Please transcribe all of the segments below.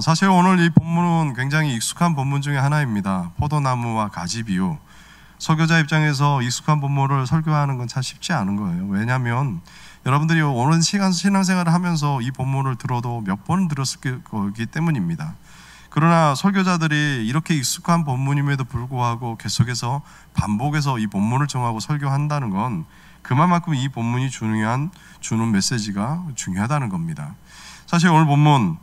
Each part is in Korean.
사실 오늘 이 본문은 굉장히 익숙한 본문 중에 하나입니다. 포도나무와 가지 비유. 설교자 입장에서 익숙한 본문을 설교하는 건 참 쉽지 않은 거예요. 왜냐하면 여러분들이 오랜 시간 신앙생활을 하면서 이 본문을 들어도 몇 번 들었을 거기 때문입니다. 그러나 설교자들이 이렇게 익숙한 본문임에도 불구하고 계속해서 반복해서 이 본문을 정하고 설교한다는 건 그만큼 이 본문이 주는 메시지가 중요하다는 겁니다. 사실 오늘 본문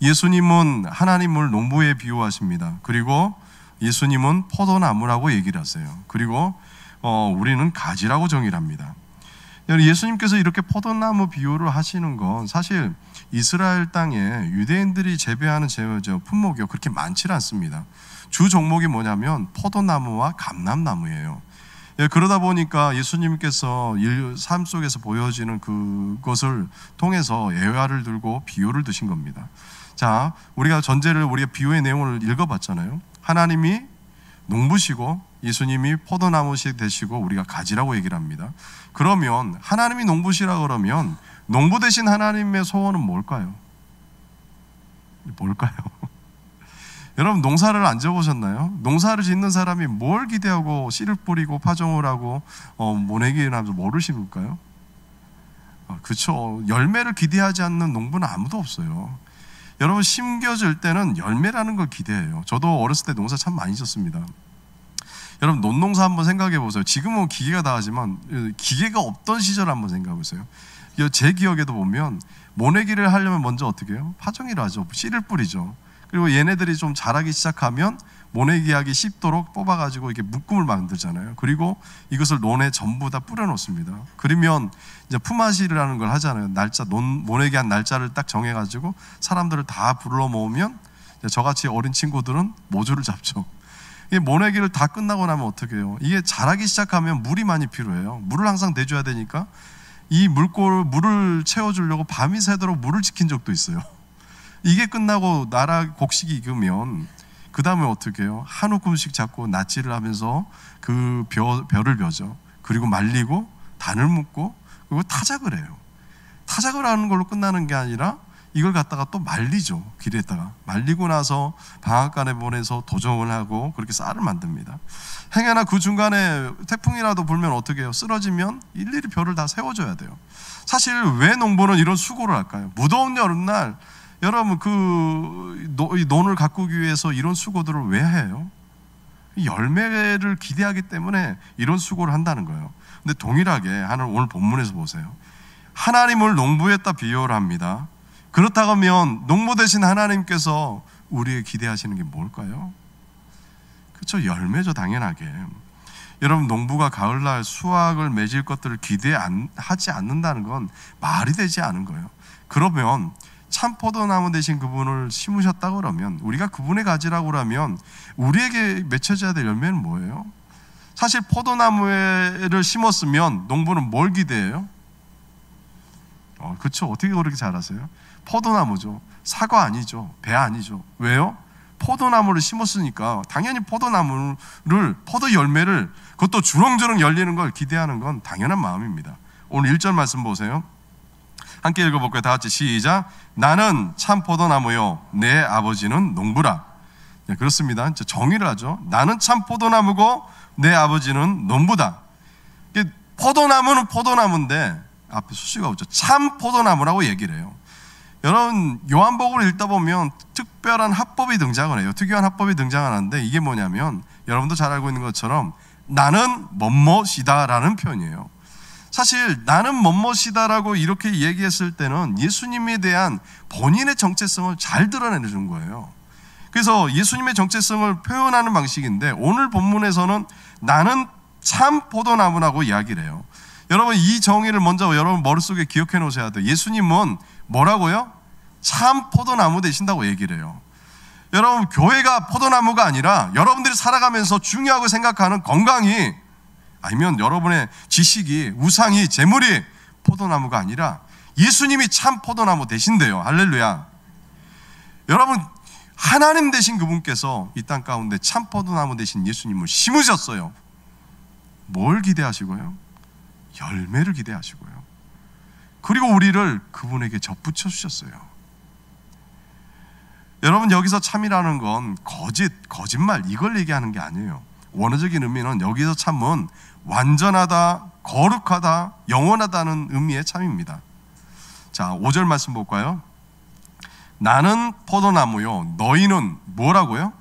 예수님은 하나님을 농부에 비유하십니다. 그리고 예수님은 포도나무라고 얘기를 하세요. 그리고 우리는 가지라고 정의를 합니다. 예수님께서 이렇게 포도나무 비유를 하시는 건 사실 이스라엘 땅에 유대인들이 재배하는 품목이 그렇게 많지 않습니다. 주 종목이 뭐냐면 포도나무와 감람나무예요. 그러다 보니까 예수님께서 삶 속에서 보여지는 그것을 통해서 예화를 들고 비유를 드신 겁니다. 자, 우리가 비유의 내용을 읽어봤잖아요. 하나님이 농부시고 예수님이 포도나무시 되시고 우리가 가지라고 얘기를 합니다. 그러면 하나님이 농부시라 그러면 농부 되신 하나님의 소원은 뭘까요? 여러분 농사를 안 지어보셨나요? 농사를 짓는 사람이 뭘 기대하고 씨를 뿌리고 파종을 하고 모내기를 하면서 모르십니까요? 그렇죠. 열매를 기대하지 않는 농부는 아무도 없어요. 여러분 심겨질 때는 열매라는 걸 기대해요. 저도 어렸을 때 농사 참 많이 지었습니다. 여러분 논농사 한번 생각해 보세요. 지금은 기계가 다 하지만 기계가 없던 시절 한번 생각해 보세요. 제 기억에도 보면 모내기를 하려면 먼저 어떻게 해요? 파종이라 하죠. 씨를 뿌리죠. 그리고 얘네들이 좀 자라기 시작하면 모내기하기 쉽도록 뽑아가지고 이렇게 묶음을 만들잖아요. 그리고 이것을 논에 전부 다 뿌려놓습니다. 그러면 이제 품앗이라는 걸 하잖아요. 모내기한 날짜를 딱 정해가지고 사람들을 다 불러 모으면 저같이 어린 친구들은 모주를 잡죠. 모내기를 다 끝나고 나면 어떻게 해요? 이게 자라기 시작하면 물이 많이 필요해요. 물을 항상 내줘야 되니까 이 물을 채워주려고 밤이 새도록 물을 지킨 적도 있어요. 이게 끝나고 곡식이 익으면 그 다음에 어떻게 해요? 한 움큼씩 잡고 낫지를 하면서 그 벼를 벼죠. 그리고 말리고 단을 묶고 그리고 타작을 해요. 타작을 하는 걸로 끝나는 게 아니라 이걸 갖다가 또 말리죠. 길에다가 말리고 나서 방앗간에 보내서 도정을 하고 그렇게 쌀을 만듭니다. 행여나 그 중간에 태풍이라도 불면 어떻게 해요? 쓰러지면 일일이 벼를 다 세워줘야 돼요. 사실 왜 농부는 이런 수고를 할까요? 무더운 여름날 여러분 이 논을 가꾸기 위해서 이런 수고들을 왜 해요? 열매를 기대하기 때문에 이런 수고를 한다는 거예요. 근데 동일하게 오늘 본문에서 보세요. 하나님을 농부에다 비유를 합니다. 그렇다고 하면 농부 되신 하나님께서 우리에게 기대하시는 게 뭘까요? 그렇죠. 열매죠. 당연하게. 여러분 농부가 가을날 수확을 맺을 것들을 기대하지 않는다는 건 말이 되지 않은 거예요. 그러면 참 포도나무 되신 그분을 심으셨다 그러면 우리가 그분의 가지라고 그러면 우리에게 맺혀져야 될 열매는 뭐예요? 사실 포도나무를 심었으면 농부는 뭘 기대해요? 그렇죠. 어떻게 그렇게 잘 아세요? 포도나무죠. 사과 아니죠. 배 아니죠. 왜요? 포도나무를 심었으니까 당연히 포도 열매를 그것도 주렁주렁 열리는 걸 기대하는 건 당연한 마음입니다. 오늘 1절 말씀 보세요. 함께 읽어볼까요? 다 같이 시작. 나는 참 포도나무요 내 아버지는 농부라. 네, 그렇습니다. 정의를 하죠. 나는 참 포도나무고 내 아버지는 농부다. 포도나무는 포도나무인데 앞에 수식어가 없죠. 참 포도나무라고 얘기를 해요. 여러분 요한복음을 읽다 보면 특별한 합법이 등장을 해요. 특이한 합법이 등장하는데 이게 뭐냐면 여러분도 잘 알고 있는 것처럼 나는 뭐뭐시다라는 표현이에요. 사실 나는 뭐뭐시다라고 이렇게 얘기했을 때는 예수님에 대한 본인의 정체성을 잘 드러내는 거예요. 그래서 예수님의 정체성을 표현하는 방식인데 오늘 본문에서는 나는 참 포도나무라고 이야기를 해요. 여러분 이 정의를 먼저 여러분 머릿속에 기억해 놓으셔야 돼요. 예수님은 뭐라고요? 참 포도나무 되신다고 얘기를 해요. 여러분 교회가 포도나무가 아니라 여러분들이 살아가면서 중요하고 생각하는 건강이 아니면 여러분의 지식이 우상이 재물이 포도나무가 아니라 예수님이 참 포도나무 되신대요. 할렐루야. 여러분 하나님 되신 그분께서 이 땅 가운데 참 포도나무 되신 예수님을 심으셨어요. 뭘 기대하시고요? 열매를 기대하시고요. 그리고 우리를 그분에게 접붙여 주셨어요. 여러분, 여기서 참이라는 건 거짓말 이걸 얘기하는 게 아니에요. 원어적인 의미는 여기서 참은 완전하다, 거룩하다, 영원하다는 의미의 참입니다. 자, 5절 말씀 볼까요? 나는 포도나무요, 너희는 뭐라고요?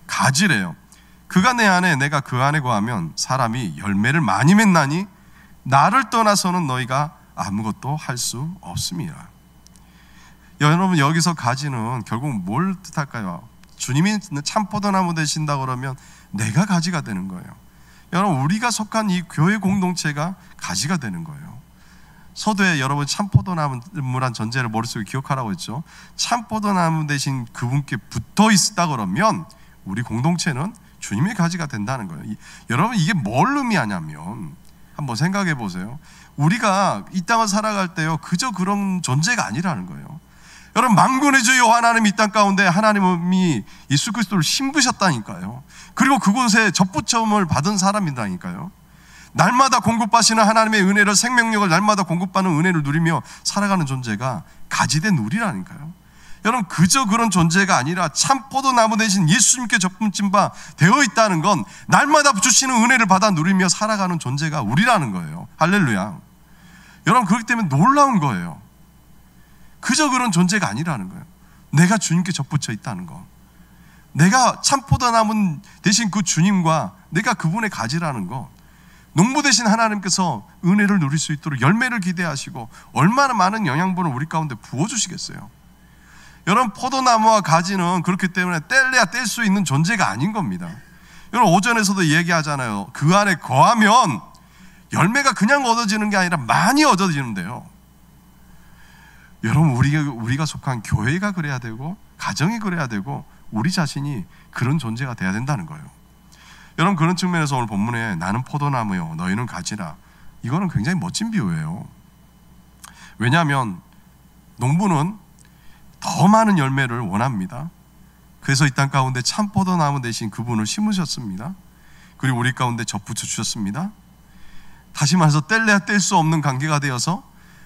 가지래요. 그가 내 안에, 내가 그 안에 거하면 사람이 열매를 많이 맺나니 나를 떠나서는 너희가 아무것도 할 수 없습니다. 여러분, 여기서 가지는 결국 뭘 뜻할까요? 주님이 참 포도나무 되신다 그러면 내가 가지가 되는 거예요. 여러분, 우리가 속한 이 교회 공동체가 가지가 되는 거예요. 서두에 여러분 참 포도나무란 전제를 머릿속에 기억하라고 했죠. 참 포도나무 대신 그분께 붙어 있다 그러면 우리 공동체는 주님의 가지가 된다는 거예요. 여러분, 이게 뭘 의미하냐면 한번 생각해 보세요. 우리가 이 땅을 살아갈 때요, 그저 그런 존재가 아니라는 거예요. 여러분, 만군의 주여 하나님, 이 땅 가운데 하나님이 예수 그리스도를 심부셨다니까요. 그리고 그곳에 접붙임을 받은 사람이라니까요. 날마다 공급하시는 하나님의 은혜를, 생명력을 날마다 공급받는 은혜를 누리며 살아가는 존재가 가지된 우리라니까요. 여러분, 그저 그런 존재가 아니라 참 포도나무 대신 예수님께 접붙임 바 되어 있다는 건 날마다 주시는 은혜를 받아 누리며 살아가는 존재가 우리라는 거예요. 할렐루야. 여러분, 그렇기 때문에 놀라운 거예요. 그저 그런 존재가 아니라는 거예요. 내가 주님께 접붙여 있다는 거, 내가 참 포도나무 대신 그 주님과 내가 그분의 가지라는 거, 농부 대신 하나님께서 은혜를 누릴 수 있도록 열매를 기대하시고 얼마나 많은 영양분을 우리 가운데 부어주시겠어요. 여러분, 포도나무와 가지는 그렇기 때문에 뗄래야 뗄 수 있는 존재가 아닌 겁니다. 여러분, 오전에서도 얘기하잖아요. 그 안에 거하면 열매가 그냥 얻어지는 게 아니라 많이 얻어지는데요. 여러분, 우리가 속한 교회가 그래야 되고, 가정이 그래야 되고, 우리 자신이 그런 존재가 돼야 된다는 거예요. 여러분, 그런 측면에서 오늘 본문에 나는 포도나무요, 너희는 가지라, 이거는 굉장히 멋진 비유예요. 왜냐하면 농부는 더 많은 열매를 원합니다. 그래서 이 땅 가운데 참 포도나무 대신 그분을 심으셨습니다. 그리고 우리 가운데 접붙여 주셨습니다. 다시 말해서 뗄래야 뗄 수 없는 관계가 되어서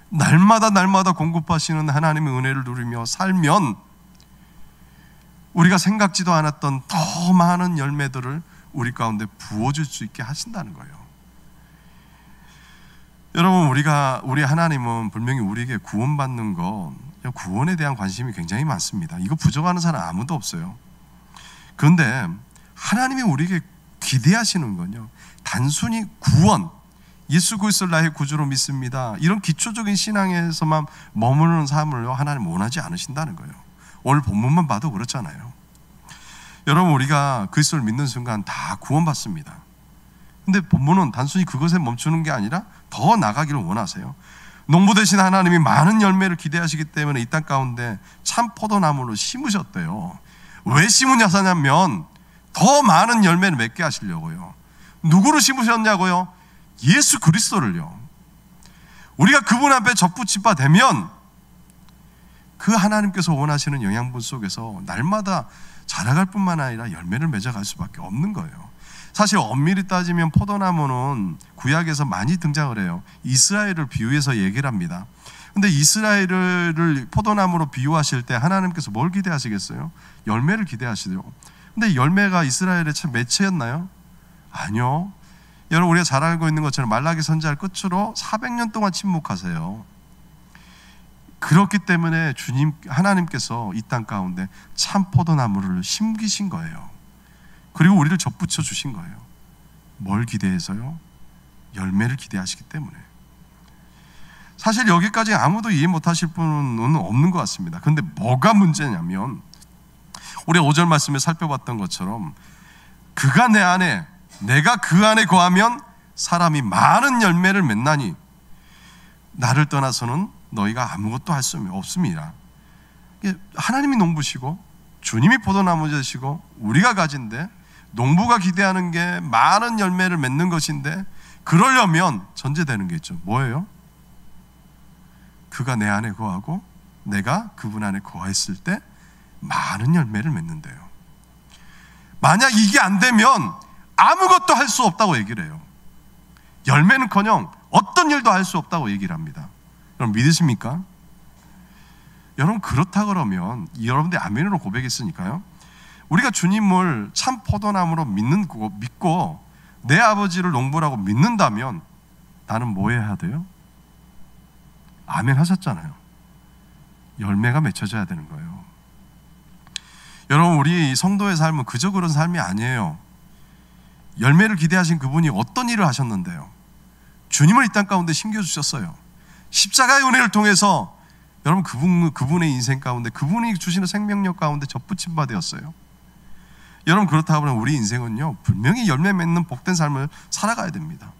날마다 공급하시는 하나님의 은혜를 누리며 살면 우리가 생각지도 않았던 더 많은 열매들을 우리 가운데 부어줄 수 있게 하신다는 거예요. 여러분, 우리 하나님은 분명히 우리에게 구원받는 것, 구원에 대한 관심이 굉장히 많습니다. 이거 부정하는 사람 아무도 없어요. 그런데 하나님이 우리에게 기대하시는 건요, 단순히 구원, 예수 그리스도를 나의 구주로 믿습니다, 이런 기초적인 신앙에서만 머무르는 삶을 하나님 원하지 않으신다는 거예요. 오늘 본문만 봐도 그렇잖아요. 여러분, 우리가 그리스도를 믿는 순간 다 구원받습니다. 근데 본문은 단순히 그것에 멈추는 게 아니라 더 나가기를 원하세요. 농부 되신 하나님이 많은 열매를 기대하시기 때문에 이 땅 가운데 참 포도나무를 심으셨대요. 왜 심으냐면 더 많은 열매를 맺게 하시려고요. 누구를 심으셨냐고요? 예수 그리스도를요. 우리가 그분 앞에 접붙임 바 되면 그 하나님께서 원하시는 영양분 속에서 날마다 자라갈 뿐만 아니라 열매를 맺어갈 수밖에 없는 거예요. 사실 엄밀히 따지면 포도나무는 구약에서 많이 등장을 해요. 이스라엘을 비유해서 얘기를 합니다. 근데 이스라엘을 포도나무로 비유하실 때 하나님께서 뭘 기대하시겠어요? 열매를 기대하시죠. 근데 열매가 이스라엘의 참 매체였나요? 아니요. 여러분, 우리가 잘 알고 있는 것처럼 말라기 선지자를 끝으로 400년 동안 침묵하세요. 그렇기 때문에 하나님께서 이 땅 가운데 참 포도나무를 심기신 거예요. 그리고 우리를 접붙여 주신 거예요. 뭘 기대해서요? 열매를 기대하시기 때문에. 사실 여기까지 아무도 이해 못하실 분은 없는 것 같습니다. 그런데 뭐가 문제냐면, 우리 5절 말씀에 살펴봤던 것처럼 그가 내 안에, 내가 그 안에 거하면 사람이 많은 열매를 맺나니 나를 떠나서는 너희가 아무것도 할 수 없습니다. 하나님이 농부시고 주님이 포도나무 되시고 우리가 가진데, 농부가 기대하는 게 많은 열매를 맺는 것인데, 그러려면 전제되는 게 있죠. 뭐예요? 그가 내 안에 거하고 내가 그분 안에 거했을 때 많은 열매를 맺는데요. 만약 이게 안 되면 아무것도 할 수 없다고 얘기를 해요. 열매는커녕 어떤 일도 할 수 없다고 얘기를 합니다. 여러분, 믿으십니까? 여러분 그렇다 그러면 여러분들이 아멘으로 고백했으니까요. 우리가 주님을 참 포도나무로 믿고 내 아버지를 농부라고 믿는다면 나는 뭐 해야 돼요? 아멘 하셨잖아요. 열매가 맺혀져야 되는 거예요. 여러분 우리 성도의 삶은 그저 그런 삶이 아니에요. 열매를 기대하신 그분이 어떤 일을 하셨는데요? 주님을 이 땅 가운데 심겨주셨어요. 십자가의 은혜를 통해서 여러분 그분의 인생 가운데 그분이 주시는 생명력 가운데 접붙임 바 되었어요. 여러분 그렇다 보면 우리 인생은요 분명히 열매 맺는 복된 삶을 살아가야 됩니다.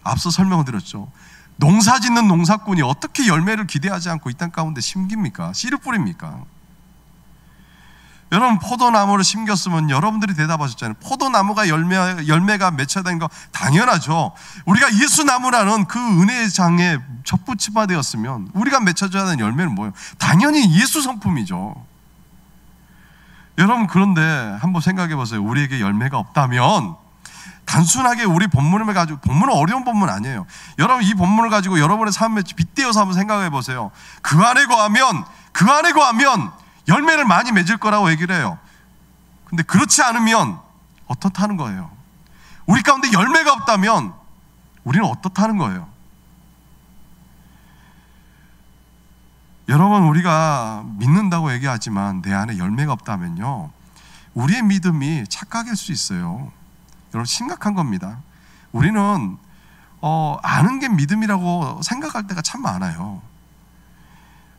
앞서 설명을 드렸죠. 농사 짓는 농사꾼이 어떻게 열매를 기대하지 않고 이 땅 가운데 심깁니까? 씨를 뿌립니까? 여러분 포도나무를 심겼으면 여러분들이 대답하셨잖아요. 포도나무가 열매가 맺혀야 되는 거 당연하죠. 우리가 예수나무라는 그 은혜의 장에 접붙임바 되었으면 우리가 맺혀져야 되는 열매는 뭐예요? 당연히 예수 성품이죠. 여러분 그런데 한번 생각해 보세요. 우리에게 열매가 없다면 단순하게 우리 본문을 가지고, 본문은 어려운 본문 아니에요. 여러분 이 본문을 가지고 여러분의 삶에 빗대어서 한번 생각해 보세요. 그 안에 거하면 열매를 많이 맺을 거라고 얘기를 해요. 근데 그렇지 않으면 어떻다는 거예요? 우리 가운데 열매가 없다면 우리는 어떻다는 거예요? 여러분 우리가 믿는다고 얘기하지만 내 안에 열매가 없다면요 우리의 믿음이 착각일 수 있어요. 여러분 심각한 겁니다. 우리는 아는 게 믿음이라고 생각할 때가 참 많아요.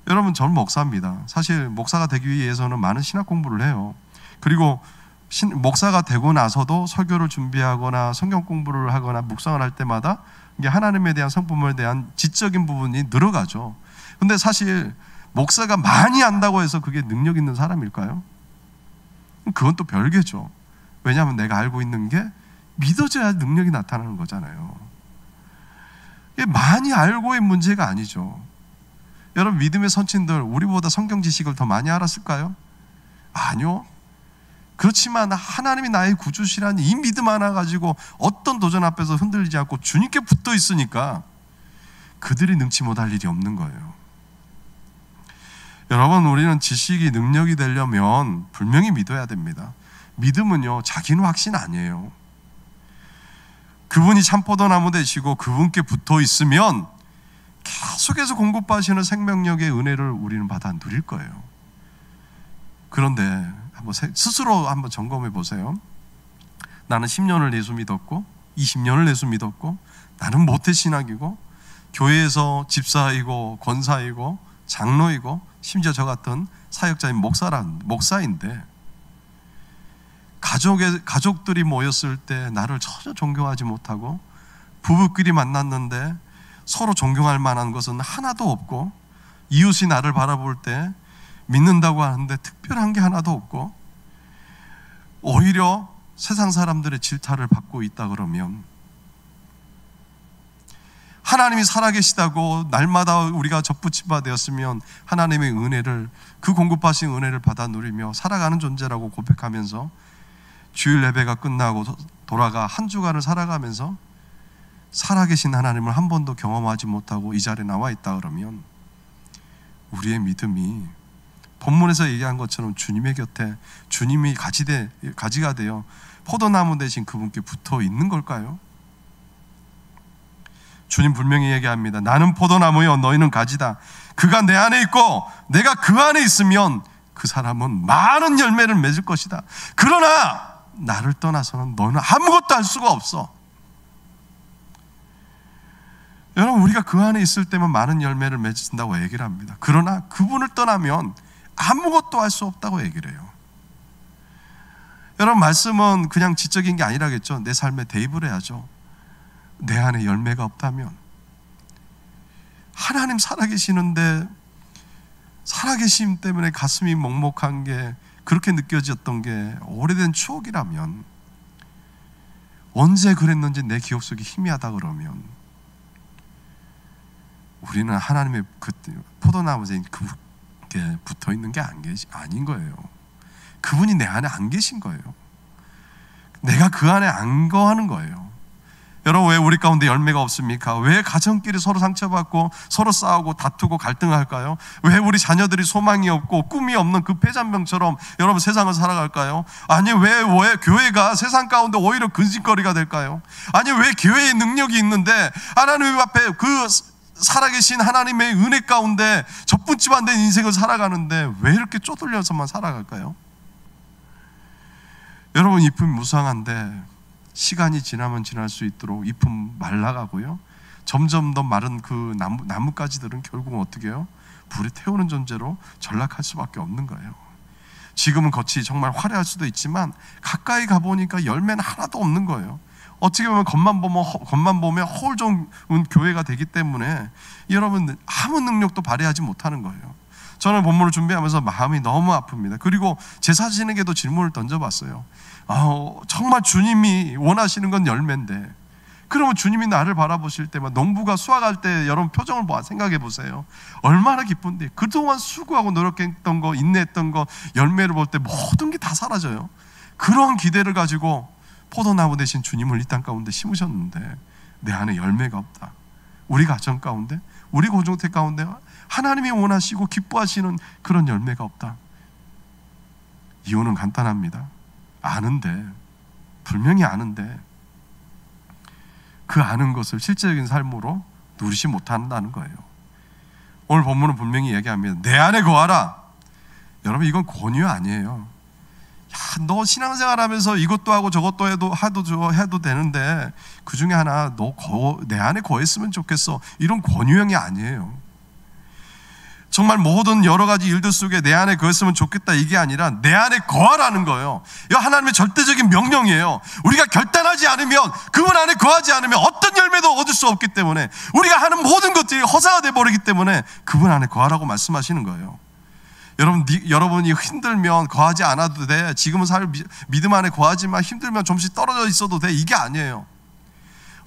여러분 저는 목사입니다. 사실 목사가 되기 위해서는 많은 신학 공부를 해요. 그리고 목사가 되고 나서도 설교를 준비하거나 성경 공부를 하거나 묵상을 할 때마다 이게 하나님에 대한 성품에 대한 지적인 부분이 늘어가죠. 근데 사실 목사가 많이 안다고 해서 그게 능력 있는 사람일까요? 그건 또 별개죠. 왜냐하면 내가 알고 있는 게 믿어져야 능력이 나타나는 거잖아요. 이게 많이 알고의 문제가 아니죠. 여러분 믿음의 선친들 우리보다 성경 지식을 더 많이 알았을까요? 아니요. 그렇지만 하나님이 나의 구주시라는 이 믿음 하나 가지고 어떤 도전 앞에서 흔들리지 않고 주님께 붙어 있으니까 그들이 능치 못할 일이 없는 거예요. 여러분 우리는 지식이 능력이 되려면 분명히 믿어야 됩니다. 믿음은요 자기는 확신 아니에요. 그분이 참 포도나무 되시고 그분께 붙어 있으면 계속해서 공급하시는 생명력의 은혜를 우리는 받아 누릴 거예요. 그런데 한번 스스로 한번 점검해 보세요. 나는 10년을 예수 믿었고 20년을 예수 믿었고 나는 모태신학이고 교회에서 집사이고 권사이고 장로이고 심지어 저 같은 사역자인 목사인데 가족들이 모였을 때 나를 전혀 존경하지 못하고 부부끼리 만났는데 서로 존경할 만한 것은 하나도 없고 이웃이 나를 바라볼 때 믿는다고 하는데 특별한 게 하나도 없고 오히려 세상 사람들의 질타를 받고 있다 그러면 하나님이 살아계시다고 날마다 우리가 접붙임바 되었으면 하나님의 은혜를 그 공급하신 은혜를 받아 누리며 살아가는 존재라고 고백하면서 주일 예배가 끝나고 돌아가 한 주간을 살아가면서 살아계신 하나님을 한 번도 경험하지 못하고 이 자리에 나와 있다 그러면 우리의 믿음이 본문에서 얘기한 것처럼 주님의 곁에 주님이 가지가 되어 포도나무 대신 그분께 붙어 있는 걸까요? 주님 분명히 얘기합니다. 나는 포도나무요 너희는 가지다. 그가 내 안에 있고 내가 그 안에 있으면 그 사람은 많은 열매를 맺을 것이다. 그러나 나를 떠나서는 너는 아무것도 할 수가 없어. 여러분 우리가 그 안에 있을 때만 많은 열매를 맺는다고 얘기를 합니다. 그러나 그분을 떠나면 아무것도 할 수 없다고 얘기를 해요. 여러분 말씀은 그냥 지적인 게 아니라겠죠. 내 삶에 대입을 해야죠. 내 안에 열매가 없다면 하나님 살아계시는데 살아계심 때문에 가슴이 먹먹한 게 그렇게 느껴졌던 게 오래된 추억이라면 언제 그랬는지 내 기억 속에 희미하다 그러면 우리는 하나님의 그 포도나무에 그분께 붙어 있는 게 아닌 거예요. 그분이 내 안에 안 계신 거예요. 내가 그 안에 안 거하는 거예요. 여러분, 왜 우리 가운데 열매가 없습니까? 왜 가정끼리 서로 상처받고 서로 싸우고 다투고 갈등할까요? 왜 우리 자녀들이 소망이 없고 꿈이 없는 그 폐잔병처럼 여러분 세상을 살아갈까요? 아니, 왜 교회가 세상 가운데 오히려 근심거리가 될까요? 아니, 왜 교회의 능력이 있는데 하나님 앞에 그 살아계신 하나님의 은혜 가운데 접붙지 않는 인생을 살아가는데 왜 이렇게 쪼들려서만 살아갈까요? 여러분, 잎은 무성한데 시간이 지나면 지날 수 있도록 잎은 말라가고요, 점점 더 마른 그 나뭇가지들은 결국은 어떻게 해요? 불에 태우는 존재로 전락할 수밖에 없는 거예요. 지금은 겉이 정말 화려할 수도 있지만 가까이 가보니까 열매는 하나도 없는 거예요. 어떻게 보면 겉만 보면 허울 좋은 교회가 되기 때문에 여러분 아무 능력도 발휘하지 못하는 거예요. 저는 본문을 준비하면서 마음이 너무 아픕니다. 그리고 제 자신에게도 질문을 던져봤어요. 정말 주님이 원하시는 건 열매인데, 그러면 주님이 나를 바라보실 때만 농부가 수확할 때 여러분 표정을 생각해 보세요. 얼마나 기쁜데, 그동안 수고하고 노력했던 거, 인내했던 거, 열매를 볼 때 모든 게 다 사라져요. 그런 기대를 가지고 포도나무 대신 주님을 이 땅 가운데 심으셨는데 내 안에 열매가 없다. 우리 가정 가운데, 우리 고정태 가운데 하나님이 원하시고 기뻐하시는 그런 열매가 없다. 이유는 간단합니다. 아는데, 분명히 아는데 그 아는 것을 실제적인 삶으로 누리지 못한다는 거예요. 오늘 본문은 분명히 얘기합니다. 내 안에 거하라. 여러분, 이건 권유 아니에요. 야, 너 신앙생활 하면서 이것도 하고 저것도 해도 되는데 그 중에 하나 너 내 안에 거했으면 좋겠어, 이런 권유형이 아니에요. 정말 모든 여러 가지 일들 속에 내 안에 거했으면 좋겠다, 이게 아니라 내 안에 거하라는 거예요. 이거 하나님의 절대적인 명령이에요. 우리가 결단하지 않으면, 그분 안에 거하지 않으면 어떤 열매도 얻을 수 없기 때문에, 우리가 하는 모든 것들이 허사가 되어버리기 때문에 그분 안에 거하라고 말씀하시는 거예요. 여러분이 힘들면 거하지 않아도 돼, 지금은 믿음 안에 거하지만 힘들면 좀씩 떨어져 있어도 돼, 이게 아니에요.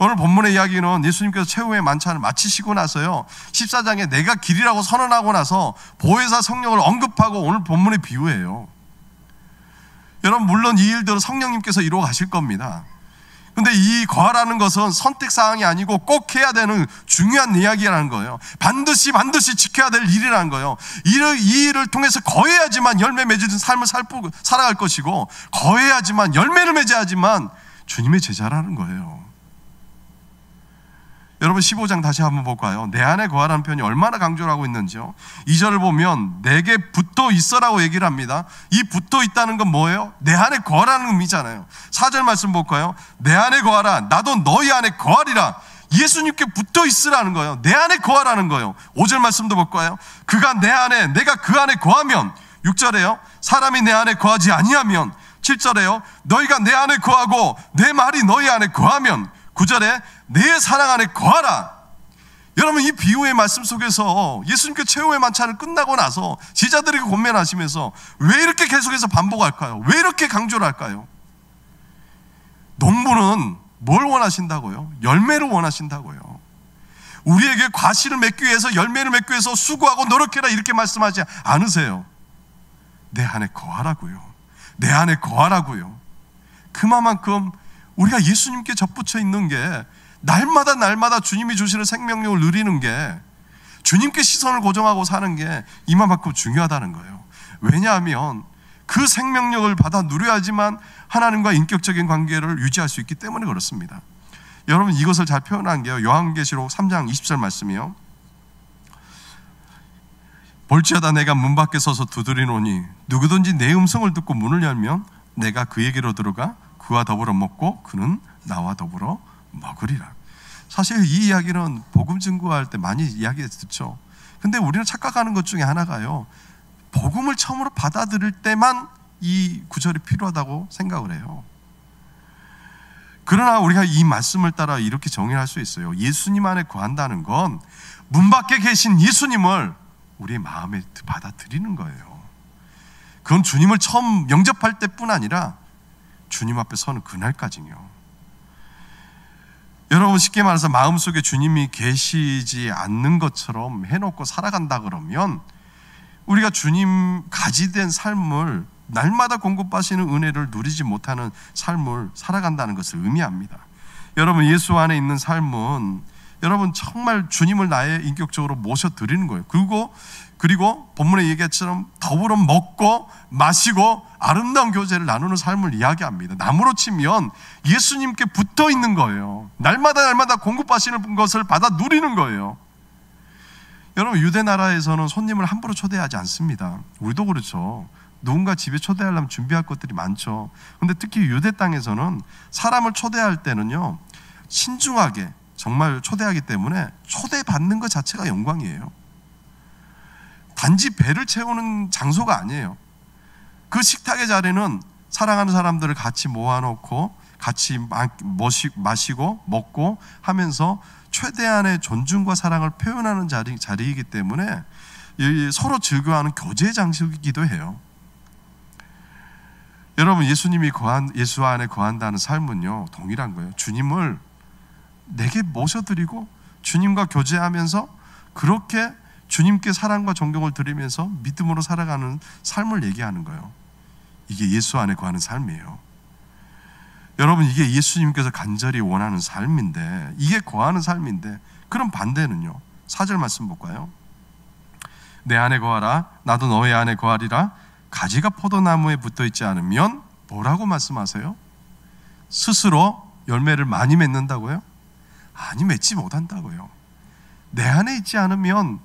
오늘 본문의 이야기는 예수님께서 최후의 만찬을 마치시고 나서요, 14장에 내가 길이라고 선언하고 나서 보혜사 성령을 언급하고 오늘 본문의 비유예요. 여러분, 물론 이 일들은 성령님께서 이루어 가실 겁니다. 근데 이 거하라는 것은 선택사항이 아니고 꼭 해야 되는 중요한 이야기라는 거예요. 반드시 지켜야 될 일이라는 거예요. 이 일을 통해서 거해야지만 열매 맺은 삶을 살아갈 것이고, 거해야지만 열매를 맺어야지만 주님의 제자라는 거예요. 여러분, 15장 다시 한번 볼까요? 내 안에 거하라는 표현이 얼마나 강조를 하고 있는지요. 2절을 보면 내게 붙어 있어라고 얘기를 합니다. 이 붙어 있다는 건 뭐예요? 내 안에 거하라는 의미잖아요. 4절 말씀 볼까요? 내 안에 거하라, 나도 너희 안에 거하리라. 예수님께 붙어 있으라는 거예요. 내 안에 거하라는 거예요. 5절 말씀도 볼까요? 그가 내 안에, 내가 그 안에 거하면, 6절에요, 사람이 내 안에 거하지 아니하면, 7절에요, 너희가 내 안에 거하고 내 말이 너희 안에 거하면, 9절에 내 사랑 안에 거하라. 여러분, 이 비유의 말씀 속에서 예수님께 최후의 만찬을 끝나고 나서 제자들에게 권면하시면서 왜 이렇게 계속해서 반복할까요? 왜 이렇게 강조를 할까요? 농부는 뭘 원하신다고요? 열매를 원하신다고요. 우리에게 과실을 맺기 위해서, 열매를 맺기 위해서 수고하고 노력해라, 이렇게 말씀하지 않으세요. 내 안에 거하라고요. 내 안에 거하라고요. 그만큼 우리가 예수님께 접붙여 있는 게, 날마다 주님이 주시는 생명력을 누리는 게, 주님께 시선을 고정하고 사는 게 이만큼 중요하다는 거예요. 왜냐하면 그 생명력을 받아 누려야지만 하나님과 인격적인 관계를 유지할 수 있기 때문에 그렇습니다. 여러분, 이것을 잘 표현한 게요, 요한계시록 3장 20절 말씀이요. 볼지어다 내가 문 밖에 서서 두드리노니 누구든지 내 음성을 듣고 문을 열면 내가 그에게로 들어가 그와 더불어 먹고 그는 나와 더불어 먹으리라. 사실 이 이야기는 복음 증거할 때 많이 이야기 듣죠. 근데 우리는 착각하는 것 중에 하나가요, 복음을 처음으로 받아들일 때만 이 구절이 필요하다고 생각을 해요. 그러나 우리가 이 말씀을 따라 이렇게 정의할 수 있어요. 예수님 안에 거한다는 건 문 밖에 계신 예수님을 우리의 마음에 받아들이는 거예요. 그건 주님을 처음 영접할 때뿐 아니라 주님 앞에 서는 그날까지요. 여러분, 쉽게 말해서 마음속에 주님이 계시지 않는 것처럼 해놓고 살아간다 그러면 우리가 주님 가지된 삶을, 날마다 공급하시는 은혜를 누리지 못하는 삶을 살아간다는 것을 의미합니다. 여러분 예수 안에 있는 삶은 여러분 정말 주님을 나의 인격적으로 모셔드리는 거예요. 그리고 본문의 얘기처럼 더불어 먹고 마시고 아름다운 교제를 나누는 삶을 이야기합니다. 나무로 치면 예수님께 붙어 있는 거예요. 날마다 공급하시는 것을 받아 누리는 거예요. 여러분 유대 나라에서는 손님을 함부로 초대하지 않습니다. 우리도 그렇죠. 누군가 집에 초대하려면 준비할 것들이 많죠. 근데 특히 유대 땅에서는 사람을 초대할 때는요, 신중하게 정말 초대하기 때문에 초대받는 것 자체가 영광이에요. 단지 배를 채우는 장소가 아니에요. 그 식탁의 자리는 사랑하는 사람들을 같이 모아놓고 같이 마시고 먹고 하면서 최대한의 존중과 사랑을 표현하는 자리이기 때문에 서로 즐거워하는 교제의 장소이기도 해요. 여러분 예수님이 예수 안에 거한다는 삶은요 동일한 거예요. 주님을 내게 모셔드리고 주님과 교제하면서 그렇게 주님께 사랑과 존경을 드리면서 믿음으로 살아가는 삶을 얘기하는 거예요. 이게 예수 안에 거하는 삶이에요. 여러분 이게 예수님께서 간절히 원하는 삶인데, 이게 거하는 삶인데, 그럼 반대는요 4절 말씀 볼까요? 내 안에 거하라 나도 너의 안에 거하리라. 가지가 포도나무에 붙어있지 않으면 뭐라고 말씀하세요? 스스로 열매를 많이 맺는다고요? 아니, 맺지 못한다고요. 내 안에 있지 않으면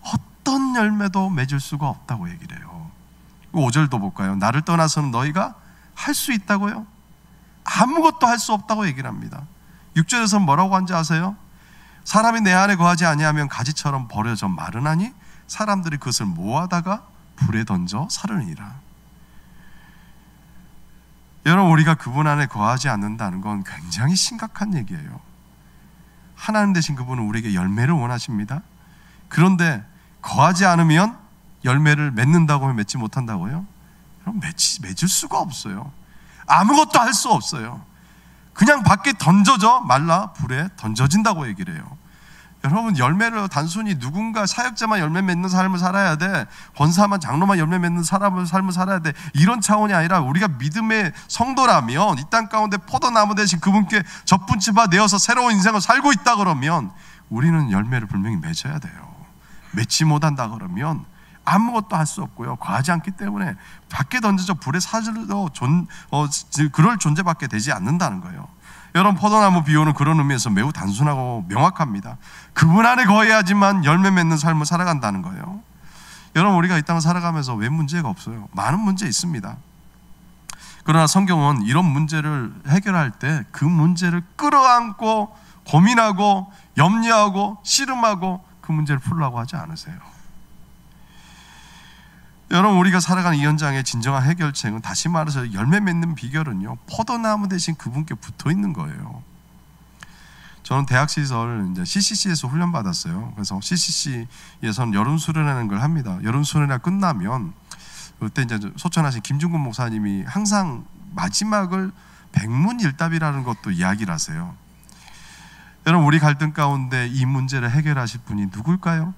어떤 열매도 맺을 수가 없다고 얘기를 해요. 5절도 볼까요? 나를 떠나서는 너희가 할 수 있다고요? 아무것도 할 수 없다고 얘기를 합니다. 6절에서 뭐라고 한지 아세요? 사람이 내 안에 거하지 아니하면 가지처럼 버려져 마르나니 사람들이 그것을 모아다가 불에 던져 사르니라. 여러분 우리가 그분 안에 거하지 않는다는 건 굉장히 심각한 얘기예요. 하나님 되신 그분은 우리에게 열매를 원하십니다. 그런데 거하지 않으면 열매를 맺는다고 하면 맺지 못한다고요? 그럼 맺을 수가 없어요. 아무것도 할 수 없어요. 그냥 밖에 던져져 말라 불에 던져진다고 얘기를 해요. 여러분 열매를 단순히 누군가 사역자만 열매 맺는 삶을 살아야 돼, 권사만 장로만 열매 맺는 삶을 살아야 돼, 이런 차원이 아니라 우리가 믿음의 성도라면 이 땅 가운데 포도나무 대신 그분께 젖분치바 내어서 새로운 인생을 살고 있다 그러면 우리는 열매를 분명히 맺어야 돼요. 맺지 못한다 그러면 아무것도 할 수 없고요, 거하지 않기 때문에 밖에 던져져 불에 사질도 그럴 존재밖에 되지 않는다는 거예요. 여러분 포도나무 비유는 그런 의미에서 매우 단순하고 명확합니다. 그분 안에 거해야지만 열매 맺는 삶을 살아간다는 거예요. 여러분 우리가 이 땅을 살아가면서 왜 문제가 없어요? 많은 문제 있습니다. 그러나 성경은 이런 문제를 해결할 때 그 문제를 끌어안고 고민하고 염려하고 씨름하고 그 문제를 풀려고 하지 않으세요. 여러분 우리가 살아가는 이 현장의 진정한 해결책은, 다시 말해서 열매 맺는 비결은요 포도나무 대신 그분께 붙어 있는 거예요. 저는 대학 시절 이제 CCC에서 훈련 받았어요. 그래서 CCC에서는 여름 수련하는 걸 합니다. 여름 수련회 끝나면 그때 이제 소천하신 김중근 목사님이 항상 마지막을 백문일답이라는 것도 이야기를 하세요. 여러분 우리 갈등 가운데 이 문제를 해결하실 분이 누굴까요?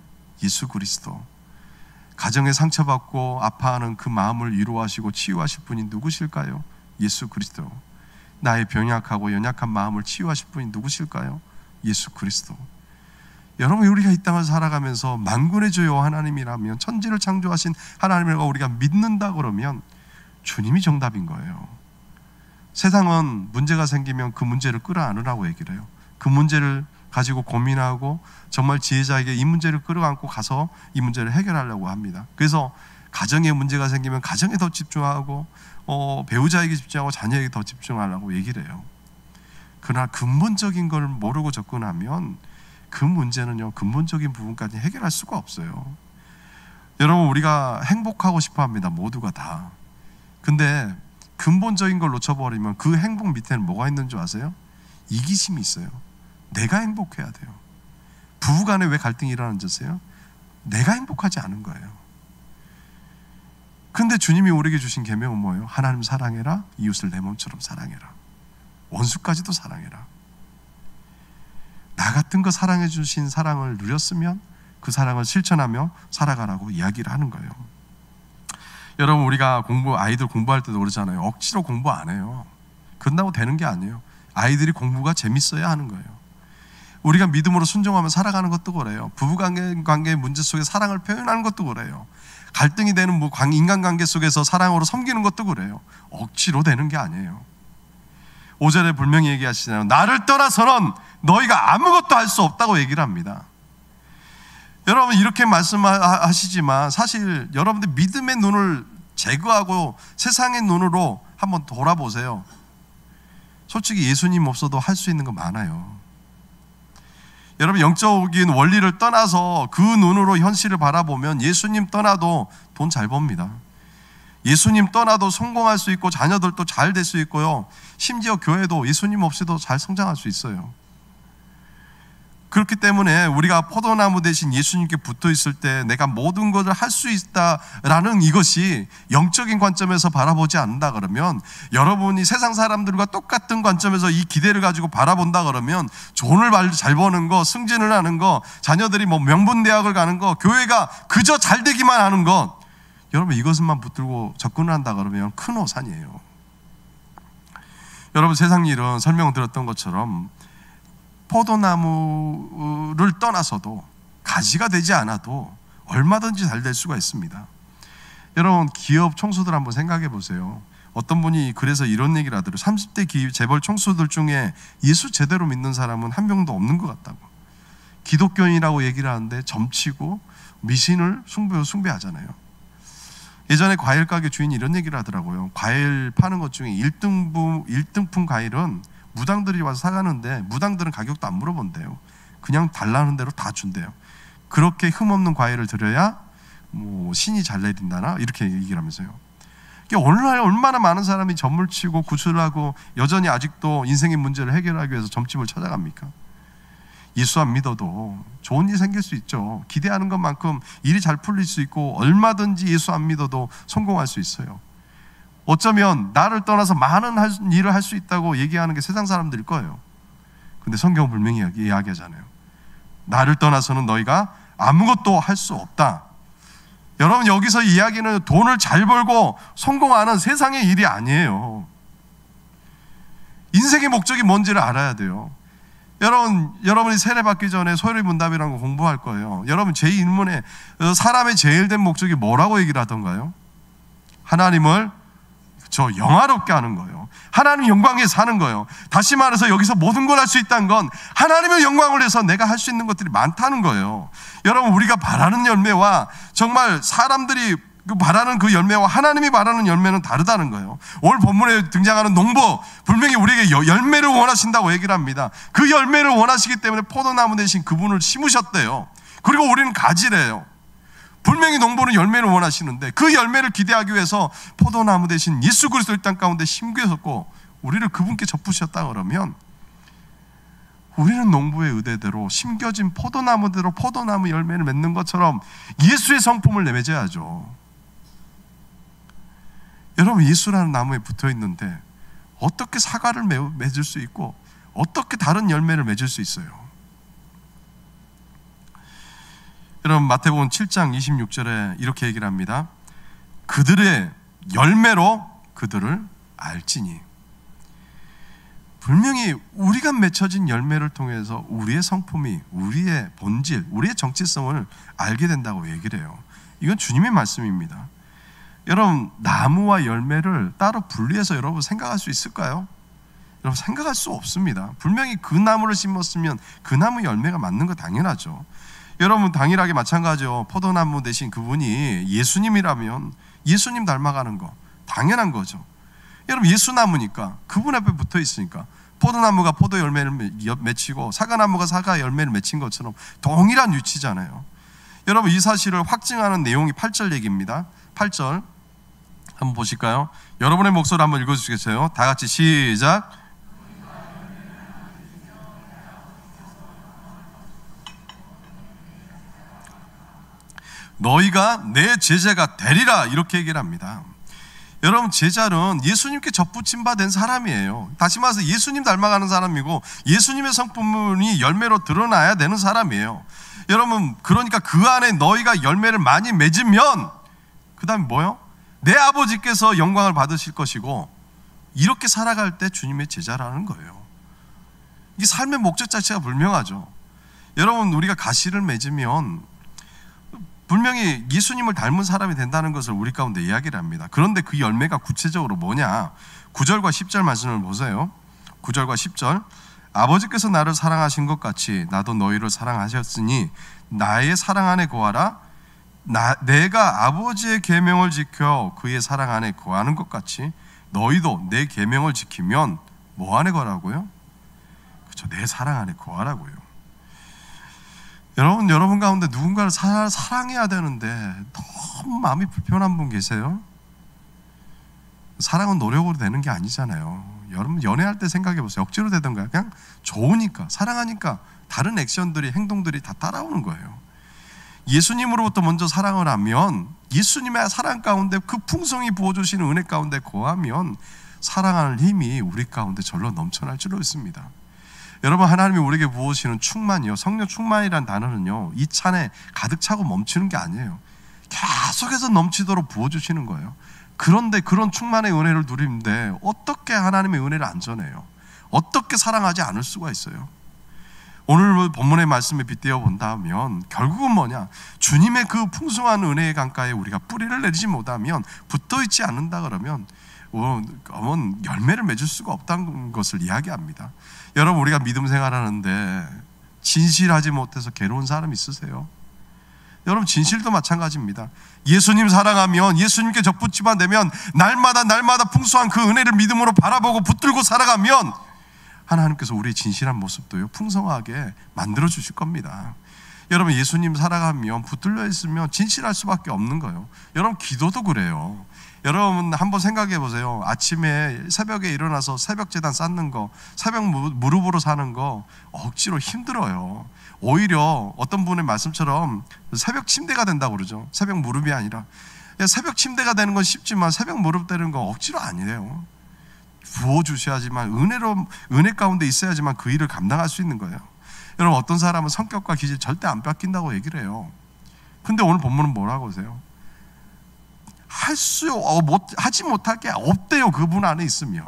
예수 그리스도. 가정에 상처받고 아파하는 그 마음을 위로하시고 치유하실 분이 누구실까요? 예수 그리스도. 나의 병약하고 연약한 마음을 치유하실 분이 누구실까요? 예수 그리스도. 여러분 우리가 이 땅을 살아가면서 만군의 주여 하나님이라면, 천지를 창조하신 하나님을 우리가 믿는다 그러면 주님이 정답인 거예요. 세상은 문제가 생기면 그 문제를 끌어안으라고 얘기를 해요. 그 문제를 가지고 고민하고 정말 지혜자에게 이 문제를 끌어안고 가서 이 문제를 해결하려고 합니다. 그래서 가정에 문제가 생기면 가정에 더 집중하고 배우자에게 집중하고 자녀에게 더 집중하려고 얘기를 해요. 그러나 근본적인 걸 모르고 접근하면 그 문제는요 근본적인 부분까지 해결할 수가 없어요. 여러분 우리가 행복하고 싶어 합니다. 모두가 다. 근데 근본적인 걸 놓쳐버리면 그 행복 밑에는 뭐가 있는 줄 아세요? 이기심이 있어요. 내가 행복해야 돼요. 부부간에 왜 갈등이 일어나는지 아세요? 내가 행복하지 않은 거예요. 근데 주님이 우리에게 주신 계명은 뭐예요? 하나님 사랑해라, 이웃을 내 몸처럼 사랑해라, 원수까지도 사랑해라. 나 같은 거 사랑해 주신 사랑을 누렸으면 그 사랑을 실천하며 살아가라고 이야기를 하는 거예요. 여러분 우리가 아이들 공부할 때도 그러잖아요. 억지로 공부 안 해요. 그런다고 되는 게 아니에요. 아이들이 공부가 재밌어야 하는 거예요. 우리가 믿음으로 순종하며 살아가는 것도 그래요. 부부관계의 문제 속에 사랑을 표현하는 것도 그래요. 갈등이 되는 인간관계 속에서 사랑으로 섬기는 것도 그래요. 억지로 되는 게 아니에요. 5절에 분명히 얘기하시잖아요. 나를 떠나서는 너희가 아무것도 할 수 없다고 얘기를 합니다. 여러분 이렇게 말씀하시지만 사실 여러분들 믿음의 눈을 제거하고 세상의 눈으로 한번 돌아보세요. 솔직히 예수님 없어도 할 수 있는 거 많아요. 여러분 영적인 원리를 떠나서 그 눈으로 현실을 바라보면 예수님 떠나도 돈 잘 법니다. 예수님 떠나도 성공할 수 있고 자녀들도 잘 될 수 있고요. 심지어 교회도 예수님 없이도 잘 성장할 수 있어요. 그렇기 때문에 우리가 포도나무 대신 예수님께 붙어 있을 때 내가 모든 것을 할 수 있다라는 이것이 영적인 관점에서 바라보지 않는다 그러면, 여러분이 세상 사람들과 똑같은 관점에서 이 기대를 가지고 바라본다 그러면 돈을 잘 버는 거, 승진을 하는 거, 자녀들이 명문대학을 가는 거, 교회가 그저 잘 되기만 하는 것, 여러분 이것만 붙들고 접근을 한다 그러면 큰 오산이에요. 여러분 세상 일은 설명 드렸던 것처럼 포도나무를 떠나서도 가지가 되지 않아도 얼마든지 잘 될 수가 있습니다. 여러분 기업 총수들 한번 생각해 보세요. 어떤 분이 그래서 이런 얘기를 하더라고요. 30대 재벌 총수들 중에 예수 제대로 믿는 사람은 한 명도 없는 것 같다고. 기독교인이라고 얘기를 하는데 점치고 미신을 숭배하잖아요. 예전에 과일 가게 주인이 이런 얘기를 하더라고요. 과일 파는 것 중에 1등품 과일은 무당들이 와서 사가는데 무당들은 가격도 안 물어본대요. 그냥 달라는 대로 다 준대요. 그렇게 흠없는 과일을 드려야 신이 잘 내린다나 이렇게 얘기를 하면서요. 오늘날 얼마나 많은 사람이 점을 치고 구슬하고 여전히 아직도 인생의 문제를 해결하기 위해서 점집을 찾아갑니까? 예수 안 믿어도 좋은 일이 생길 수 있죠. 기대하는 것만큼 일이 잘 풀릴 수 있고 얼마든지 예수 안 믿어도 성공할 수 있어요. 어쩌면 나를 떠나서 많은 일을 할 수 있다고 얘기하는 게 세상 사람들일 거예요. 근데 성경은 분명히 이야기하잖아요. 나를 떠나서는 너희가 아무것도 할 수 없다. 여러분 여기서 이야기는 돈을 잘 벌고 성공하는 세상의 일이 아니에요. 인생의 목적이 뭔지를 알아야 돼요. 여러분이 세례받기 전에 소리문답이라는 거 공부할 거예요. 여러분 제1문에 사람의 제일 된 목적이 뭐라고 얘기를 하던가요? 하나님을 영화롭게 하는 거예요. 하나님 영광에 사는 거예요. 다시 말해서 여기서 모든 걸 할 수 있다는 건 하나님의 영광을 위해서 내가 할 수 있는 것들이 많다는 거예요. 여러분 우리가 바라는 열매와 정말 사람들이 바라는 그 열매와 하나님이 바라는 열매는 다르다는 거예요. 오늘 본문에 등장하는 농부 분명히 우리에게 열매를 원하신다고 얘기를 합니다. 그 열매를 원하시기 때문에 포도나무 대신 그분을 심으셨대요. 그리고 우리는 가지래요. 분명히 농부는 열매를 원하시는데 그 열매를 기대하기 위해서 포도나무 대신 예수 그리스도를 땅 가운데 심으셨고 우리를 그분께 접부셨다 그러면 우리는 농부의 의대대로 심겨진 포도나무대로 포도나무 열매를 맺는 것처럼 예수의 성품을 내맺어야죠. 여러분 예수라는 나무에 붙어 있는데 어떻게 사과를 맺을 수 있고 어떻게 다른 열매를 맺을 수 있어요? 여러분 마태복음 7장 26절에 이렇게 얘기를 합니다. 그들의 열매로 그들을 알지니. 분명히 우리가 맺혀진 열매를 통해서 우리의 성품이, 우리의 본질, 우리의 정체성을 알게 된다고 얘기를 해요. 이건 주님의 말씀입니다. 여러분 나무와 열매를 따로 분리해서 여러분 생각할 수 있을까요? 여러분 생각할 수 없습니다. 분명히 그 나무를 심었으면 그 나무 열매가 맞는 거 당연하죠. 여러분 당연하게 마찬가지죠. 포도나무 대신 그분이 예수님이라면 예수님 닮아가는 거 당연한 거죠. 여러분 예수나무니까 그분 앞에 붙어 있으니까 포도나무가 포도 열매를 맺히고 사과나무가 사과 열매를 맺힌 것처럼 동일한 위치잖아요. 여러분 이 사실을 확증하는 내용이 8절 얘기입니다. 8절 한번 보실까요? 여러분의 목소리 한번 읽어주시겠어요? 다 같이 시작. 너희가 내 제자가 되리라 이렇게 얘기를 합니다. 여러분 제자는 예수님께 접붙임 바 된 사람이에요. 다시 말해서 예수님 닮아가는 사람이고 예수님의 성품이 열매로 드러나야 되는 사람이에요. 여러분 그러니까 그 안에 너희가 열매를 많이 맺으면 그 다음에 뭐요? 내 아버지께서 영광을 받으실 것이고 이렇게 살아갈 때 주님의 제자라는 거예요. 이게 삶의 목적 자체가 불명하죠. 여러분, 우리가 가시를 맺으면 분명히 예수님을 닮은 사람이 된다는 것을 우리 가운데 이야기를 합니다. 그런데 그 열매가 구체적으로 뭐냐? 9절과 10절 말씀을 보세요. 9절과 10절. 아버지께서 나를 사랑하신 것 같이 나도 너희를 사랑하셨으니 나의 사랑 안에 거하라. 내가 아버지의 계명을 지켜 그의 사랑 안에 거하는 것 같이 너희도 내 계명을 지키면 뭐 안에 거하라고요? 그렇죠, 내 사랑 안에 거하라고요. 여러분 가운데 누군가를 사랑해야 되는데 너무 마음이 불편한 분 계세요? 사랑은 노력으로 되는 게 아니잖아요. 여러분 연애할 때 생각해 보세요. 억지로 되던가요? 그냥 좋으니까, 사랑하니까 다른 액션들이, 행동들이 다 따라오는 거예요. 예수님으로부터 먼저 사랑을 하면, 예수님의 사랑 가운데 그 풍성히 부어주시는 은혜 가운데 거하면 사랑하는 힘이 우리 가운데 절로 넘쳐날 줄로 있습니다. 여러분, 하나님이 우리에게 부어주시는 충만이요, 성령 충만이라는 단어는요, 이 찬에 가득 차고 멈추는 게 아니에요. 계속해서 넘치도록 부어주시는 거예요. 그런데 그런 충만의 은혜를 누리는데 어떻게 하나님의 은혜를 안 전해요? 어떻게 사랑하지 않을 수가 있어요? 오늘 본문의 말씀에 빗대어 본다면 결국은 뭐냐? 주님의 그 풍성한 은혜의 강가에 우리가 뿌리를 내리지 못하면, 붙어있지 않는다 그러면 열매를 맺을 수가 없다는 것을 이야기합니다. 여러분, 우리가 믿음 생활하는데 진실하지 못해서 괴로운 사람 있으세요? 여러분, 진실도 마찬가지입니다. 예수님 사랑하면, 예수님께 접붙지만 되면 날마다 풍성한 그 은혜를 믿음으로 바라보고 붙들고 살아가면 하나님께서 우리의 진실한 모습도요, 풍성하게 만들어 주실 겁니다. 여러분, 예수님 살아가면, 붙들려 있으면 진실할 수밖에 없는 거예요. 여러분, 기도도 그래요. 여러분 한번 생각해 보세요. 아침에 새벽에 일어나서 새벽 제단 쌓는 거, 새벽 무릎으로 사는 거 억지로 힘들어요. 오히려 어떤 분의 말씀처럼 새벽 침대가 된다고 그러죠. 새벽 무릎이 아니라. 새벽 침대가 되는 건 쉽지만 새벽 무릎 되는 건 억지로 아니래요. 부어주셔야지만, 은혜 가운데 있어야지만 그 일을 감당할 수 있는 거예요. 여러분, 어떤 사람은 성격과 기질 절대 안 뺏긴다고 얘기를 해요. 근데 오늘 본문은 뭐라고 하세요? 하지 못할 게 없대요. 그분 안에 있으면.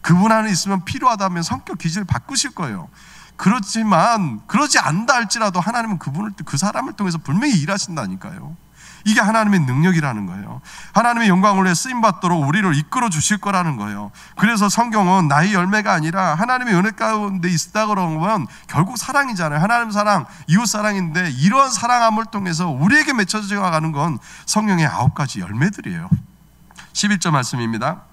그분 안에 있으면 필요하다면 성격 기질을 바꾸실 거예요. 그렇지만 그러지 않다 할지라도 하나님은 그 사람을 통해서 분명히 일하신다니까요. 이게 하나님의 능력이라는 거예요. 하나님의 영광을 위해 쓰임받도록 우리를 이끌어 주실 거라는 거예요. 그래서 성경은 나의 열매가 아니라 하나님의 은혜 가운데 있다 그러면 결국 사랑이잖아요. 하나님 사랑, 이웃 사랑인데 이러한 사랑함을 통해서 우리에게 맺혀져 가는 건 성령의 9가지 열매들이에요. 11절 말씀입니다.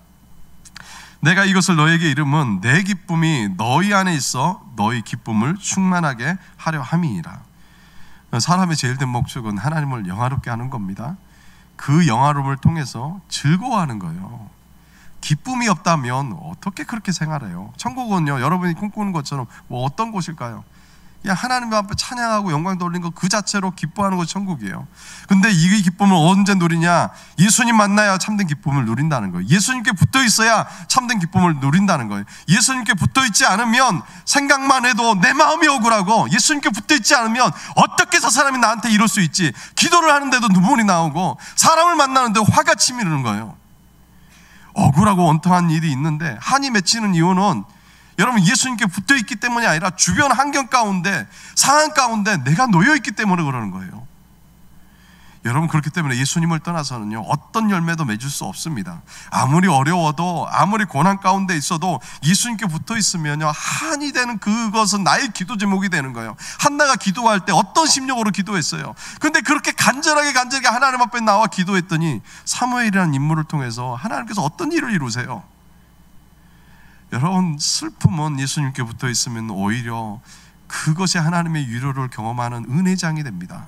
내가 이것을 너에게 이름은 내 기쁨이 너희 안에 있어 너희 기쁨을 충만하게 하려 함이니라. 사람의 제일 된 목적은 하나님을 영화롭게 하는 겁니다. 그 영화로움을 통해서 즐거워하는 거예요. 기쁨이 없다면 어떻게 그렇게 생활해요? 천국은요, 여러분이 꿈꾸는 것처럼 어떤 곳일까요? 그냥 하나님 앞에 찬양하고 영광 돌리는 것 그 자체로 기뻐하는 것이 천국이에요. 근데 이 기쁨을 언제 누리냐? 예수님 만나야 참된 기쁨을 누린다는 거예요. 예수님께 붙어 있어야 참된 기쁨을 누린다는 거예요. 예수님께 붙어 있지 않으면 생각만 해도 내 마음이 억울하고, 예수님께 붙어 있지 않으면 어떻게 저 사람이 나한테 이럴 수 있지? 기도를 하는데도 눈물이 나오고, 사람을 만나는데 화가 치미르는 거예요. 억울하고 원통한 일이 있는데 한이 맺히는 이유는 여러분, 예수님께 붙어 있기 때문이 아니라 주변 환경 가운데, 상황 가운데 내가 놓여 있기 때문에 그러는 거예요. 여러분, 그렇기 때문에 예수님을 떠나서는요, 어떤 열매도 맺을 수 없습니다. 아무리 어려워도, 아무리 고난 가운데 있어도 예수님께 붙어 있으면요, 한이 되는 그것은 나의 기도 제목이 되는 거예요. 한나가 기도할 때 어떤 심령으로 기도했어요? 근데 그렇게 간절하게 하나님 앞에 나와 기도했더니 사무엘이라는 인물을 통해서 하나님께서 어떤 일을 이루세요? 여러분, 슬픔은 예수님께 붙어 있으면 오히려 그것이 하나님의 위로를 경험하는 은혜장이 됩니다.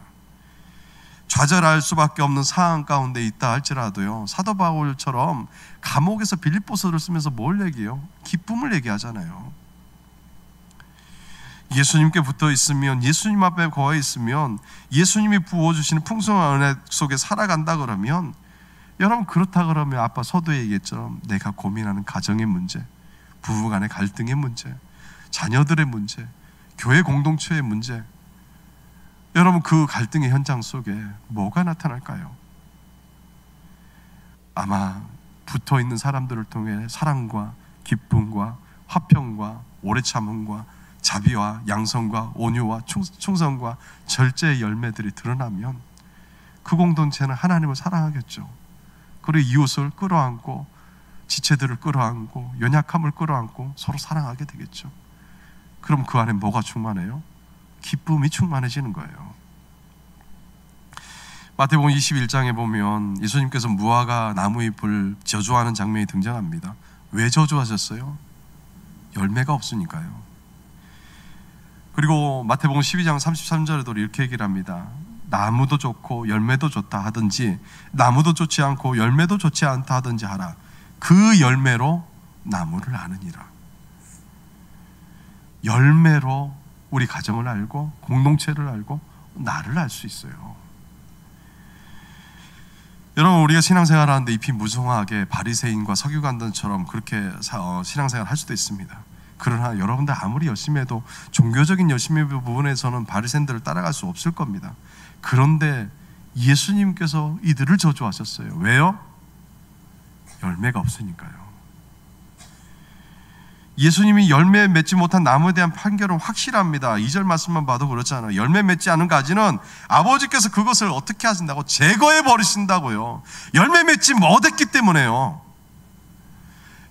좌절할 수밖에 없는 상황 가운데 있다 할지라도요, 사도 바울처럼 감옥에서 빌립보서를 쓰면서 뭘 얘기해요? 기쁨을 얘기하잖아요. 예수님께 붙어 있으면, 예수님 앞에 거해 있으면, 예수님이 부어주시는 풍성한 은혜 속에 살아간다 그러면, 여러분, 그렇다 그러면 아빠 서두에 얘기했처럼 내가 고민하는 가정의 문제, 부부간의 갈등의 문제, 자녀들의 문제, 교회 공동체의 문제, 여러분, 그 갈등의 현장 속에 뭐가 나타날까요? 아마 붙어있는 사람들을 통해 사랑과 기쁨과 화평과 오래 참음과 자비와 양성과 온유와 충성과 절제의 열매들이 드러나면 그 공동체는 하나님을 사랑하겠죠. 그리고 이웃을 끌어안고 지체들을 끌어안고 연약함을 끌어안고 서로 사랑하게 되겠죠. 그럼 그 안에 뭐가 충만해요? 기쁨이 충만해지는 거예요. 마태복음 21장에 보면 예수님께서 무화과 나무 잎을 저주하는 장면이 등장합니다. 왜 저주하셨어요? 열매가 없으니까요. 그리고 마태복음 12장 33절에도 이렇게 얘기를 합니다. 나무도 좋고 열매도 좋다 하든지 나무도 좋지 않고 열매도 좋지 않다 하든지 하라. 그 열매로 나무를 아느니라. 열매로 우리 가정을 알고 공동체를 알고 나를 알 수 있어요. 여러분, 우리가 신앙생활 하는데 잎이 무성하게 바리새인과 서기관들처럼 그렇게 신앙생활 할 수도 있습니다. 그러나 여러분들 아무리 열심히 해도 종교적인 열심의 부분에서는 바리새인들을 따라갈 수 없을 겁니다. 그런데 예수님께서 이들을 저주하셨어요. 왜요? 열매가 없으니까요. 예수님이 열매 맺지 못한 나무에 대한 판결은 확실합니다. 2절 말씀만 봐도 그렇잖아요. 열매 맺지 않은 가지는 아버지께서 그것을 어떻게 하신다고? 제거해 버리신다고요. 열매 맺지 못했기 때문에요.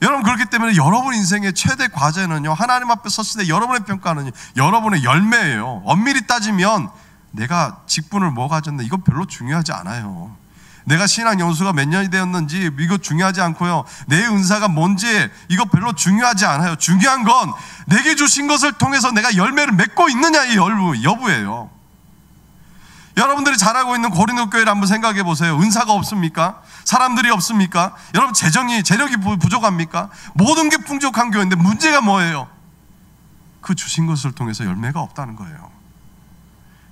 여러분, 그렇기 때문에 여러분 인생의 최대 과제는요, 하나님 앞에 섰을 때 여러분의 평가는 여러분의 열매예요. 엄밀히 따지면 내가 직분을 뭐 가졌나 이건 별로 중요하지 않아요. 내가 신앙 연수가 몇 년이 되었는지 이거 중요하지 않고요. 내 은사가 뭔지 이거 별로 중요하지 않아요. 중요한 건 내게 주신 것을 통해서 내가 열매를 맺고 있느냐 이 여부예요. 여러분들이 잘하고 있는 고린도 교회를 한번 생각해 보세요. 은사가 없습니까? 사람들이 없습니까? 여러분 재력이 부족합니까? 모든 게 풍족한 교회인데 문제가 뭐예요? 그 주신 것을 통해서 열매가 없다는 거예요.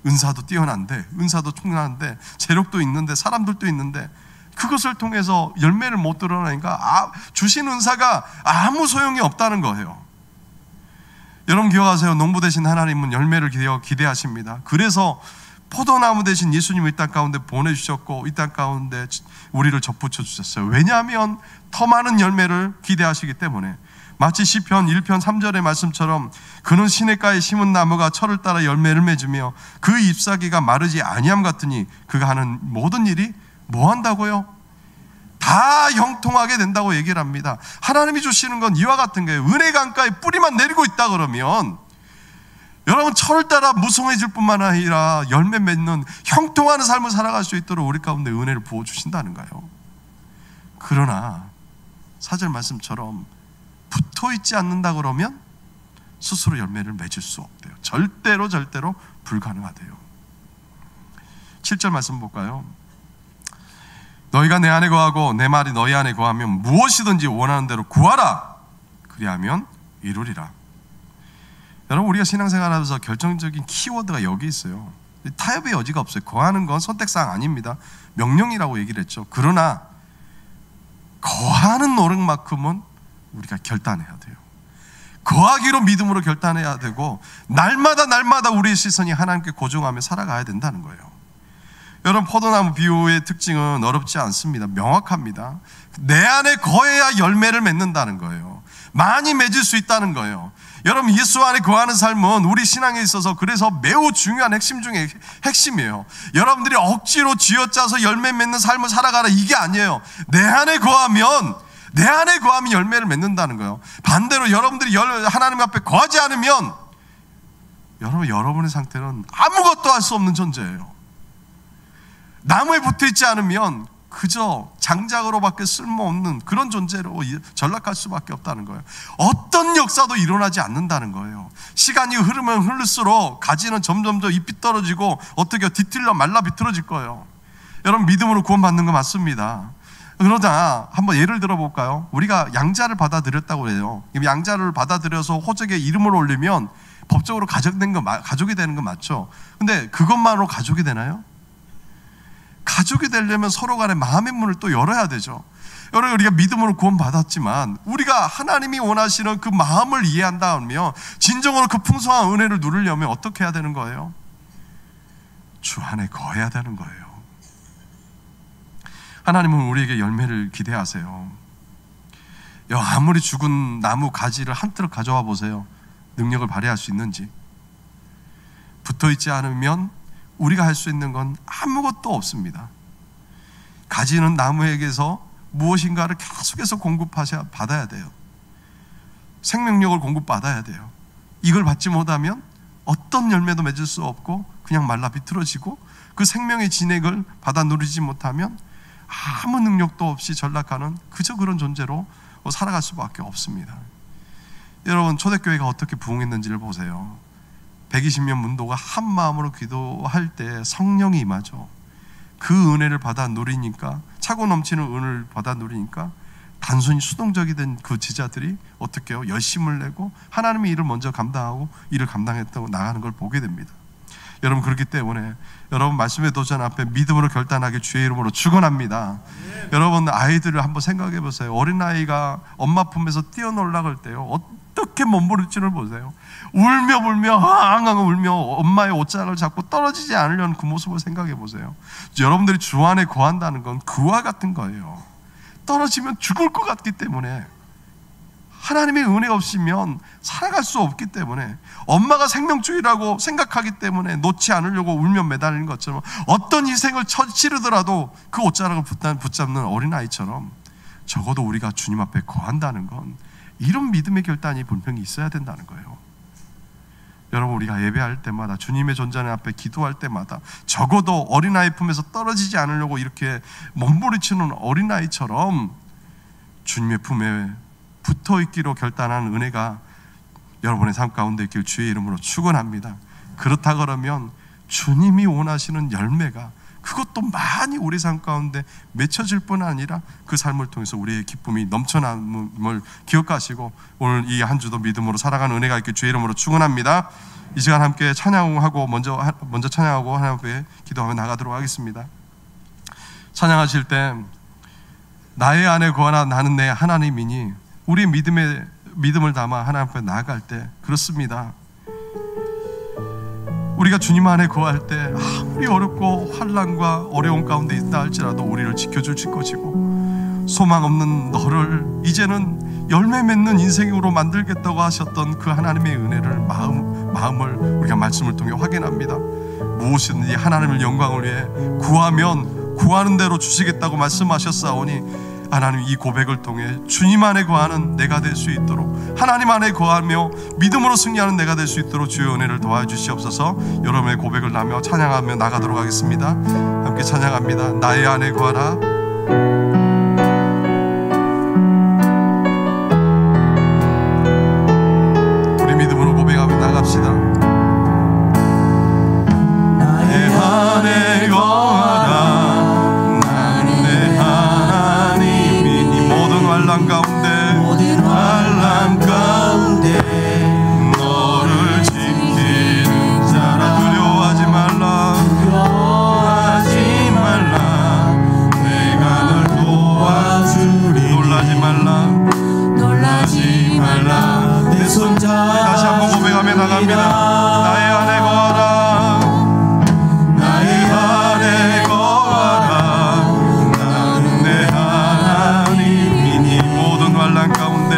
은사도 뛰어난데, 은사도 충분한데, 재력도 있는데, 사람들도 있는데 그것을 통해서 열매를 못 드러내니까 주신 은사가 아무 소용이 없다는 거예요. 여러분 기억하세요. 농부 되신 하나님은 열매를 기대하십니다. 그래서 포도나무 대신 예수님을 이 땅 가운데 보내주셨고 이 땅 가운데 우리를 접붙여 주셨어요. 왜냐하면 더 많은 열매를 기대하시기 때문에. 마치 시편 1편 3절의 말씀처럼 그는 시냇가에 심은 나무가 철을 따라 열매를 맺으며 그 잎사귀가 마르지 아니함 같으니 그가 하는 모든 일이 뭐 한다고요? 다 형통하게 된다고 얘기를 합니다. 하나님이 주시는 건 이와 같은 거예요. 은혜 강가에 뿌리만 내리고 있다 그러면 여러분 철을 따라 무성해질 뿐만 아니라 열매 맺는 형통하는 삶을 살아갈 수 있도록 우리 가운데 은혜를 부어주신다는 거예요. 그러나 4절 말씀처럼 붙어있지 않는다 그러면 스스로 열매를 맺을 수 없대요. 절대로 불가능하대요. 7절 말씀 볼까요? 너희가 내 안에 거하고 내 말이 너희 안에 거하면 무엇이든지 원하는 대로 구하라. 그리하면 이루리라. 여러분 우리가 신앙생활하면서 결정적인 키워드가 여기 있어요. 타협의 여지가 없어요. 거하는 건 선택사항 아닙니다. 명령이라고 얘기를 했죠. 그러나 거하는 노력만큼은 우리가 결단해야 돼요. 거하기로 믿음으로 결단해야 되고 날마다 우리의 시선이 하나님께 고정하며 살아가야 된다는 거예요. 여러분 포도나무 비유의 특징은 어렵지 않습니다. 명확합니다. 내 안에 거해야 열매를 맺는다는 거예요. 많이 맺을 수 있다는 거예요. 여러분 예수 안에 거하는 삶은 우리 신앙에 있어서 그래서 매우 중요한 핵심 중에 핵심이에요. 여러분들이 억지로 쥐어짜서 열매 맺는 삶을 살아가라 이게 아니에요. 내 안에 거하면 열매를 맺는다는 거예요. 반대로 여러분들이 하나님 앞에 거하지 않으면 여러분의 상태는 아무것도 할 수 없는 존재예요. 나무에 붙어있지 않으면 그저 장작으로밖에 쓸모없는 그런 존재로 전락할 수밖에 없다는 거예요. 어떤 역사도 일어나지 않는다는 거예요. 시간이 흐르면 흐를수록 가지는 점점 더 잎이 떨어지고 어떻게 뒤틀려 말라 비틀어질 거예요. 여러분 믿음으로 구원받는 거 맞습니다. 그러자 한번 예를 들어볼까요? 우리가 양자를 받아들였다고 해요. 양자를 받아들여서 호적에 이름을 올리면 법적으로 가족이 되는 거 맞죠? 근데 그것만으로 가족이 되나요? 가족이 되려면 서로 간에 마음의 문을 또 열어야 되죠. 여러분 우리가 믿음으로 구원받았지만 우리가 하나님이 원하시는 그 마음을 이해한다면 진정으로 그 풍성한 은혜를 누리려면 어떻게 해야 되는 거예요? 주 안에 거해야 되는 거예요. 하나님은 우리에게 열매를 기대하세요. 아무리 죽은 나무 가지를 한 트럭 가져와 보세요. 능력을 발휘할 수 있는지. 붙어있지 않으면 우리가 할 수 있는 건 아무것도 없습니다. 가지는 나무에게서 무엇인가를 계속해서 받아야 돼요. 생명력을 공급받아야 돼요. 이걸 받지 못하면 어떤 열매도 맺을 수 없고 그냥 말라 비틀어지고, 그 생명의 진액을 받아 누리지 못하면 아무 능력도 없이 전락하는 그저 그런 존재로 살아갈 수밖에 없습니다. 여러분, 초대교회가 어떻게 부흥했는지를 보세요. 120년 문도가 한 마음으로 기도할 때 성령이 임하죠. 그 은혜를 받아 누리니까, 차고 넘치는 은혜를 받아 누리니까 단순히 수동적이 된 그 지자들이 어떻게 해요? 열심을 내고 하나님의 일을 먼저 감당하고 일을 감당했다고 나가는 걸 보게 됩니다. 여러분, 그렇기 때문에 여러분 말씀의 도전 앞에 믿음으로 결단하게 주의 이름으로 축원합니다. 여러분, 아이들을 한번 생각해 보세요. 어린아이가 엄마 품에서 뛰어놀라갈 때요, 어떻게 몸부림치를 보세요. 울며 불며 앙앙 울며 엄마의 옷장을 잡고 떨어지지 않으려는 그 모습을 생각해 보세요. 여러분들이 주 안에 거한다는 건 그와 같은 거예요. 떨어지면 죽을 것 같기 때문에, 하나님의 은혜 없이면 살아갈 수 없기 때문에, 엄마가 생명줄이라고 생각하기 때문에 놓지 않으려고 울며 매달리는 것처럼, 어떤 희생을 치르더라도 그 옷자락을 붙잡는 어린아이처럼 적어도 우리가 주님 앞에 거한다는 건 이런 믿음의 결단이 분명히 있어야 된다는 거예요. 여러분, 우리가 예배할 때마다, 주님의 존재하는 앞에 기도할 때마다 적어도 어린아이 품에서 떨어지지 않으려고 이렇게 몸부림치는 어린아이처럼 주님의 품에 붙어있기로 결단한 은혜가 여러분의 삶 가운데 있길 주의 이름으로 축원합니다. 그렇다 그러면 주님이 원하시는 열매가, 그것도 많이 우리 삶 가운데 맺혀질 뿐 아니라 그 삶을 통해서 우리의 기쁨이 넘쳐남을 기억하시고, 오늘 이 한 주도 믿음으로 살아가는 은혜가 있길 주의 이름으로 축원합니다. 이 시간 함께 찬양하고 먼저 찬양하고 하나님 앞에 기도하며 나가도록 하겠습니다. 찬양하실 때 나의 안에 거하나 나는 내 하나님이니, 우리의 믿음을 담아 하나님 앞에 나아갈 때 그렇습니다. 우리가 주님 안에 거할 때 아무리 어렵고 환난과 어려움 가운데 있다 할지라도 우리를 지켜줄 것이고, 소망 없는 너를 이제는 열매 맺는 인생으로 만들겠다고 하셨던 그 하나님의 은혜를 마음을 우리가 말씀을 통해 확인합니다. 무엇이든지 하나님의 영광을 위해 구하면 구하는 대로 주시겠다고 말씀하셨사오니, 하나님, 이 고백을 통해 주님 안에 거하는 내가 될 수 있도록, 하나님 안에 거하며 믿음으로 승리하는 내가 될 수 있도록 주의 은혜를 도와주시옵소서. 여러분의 고백을 나며 찬양하며 나가도록 하겠습니다. 함께 찬양합니다. 나의 안에 거하라. 우리 믿음으로 고백하며 나갑시다. 나의 안에 거하라. 모든 환난 가운데 너를 지키는 자라. 두려워하지 말라 내가 널 도와주리. 놀라지 말라 내 손잡아. 다시 한번 고백하며 나갑니다. 나의 안에 거하라. 나의 안에 거하라. 나는 내 하나님. 모든 환난 가운데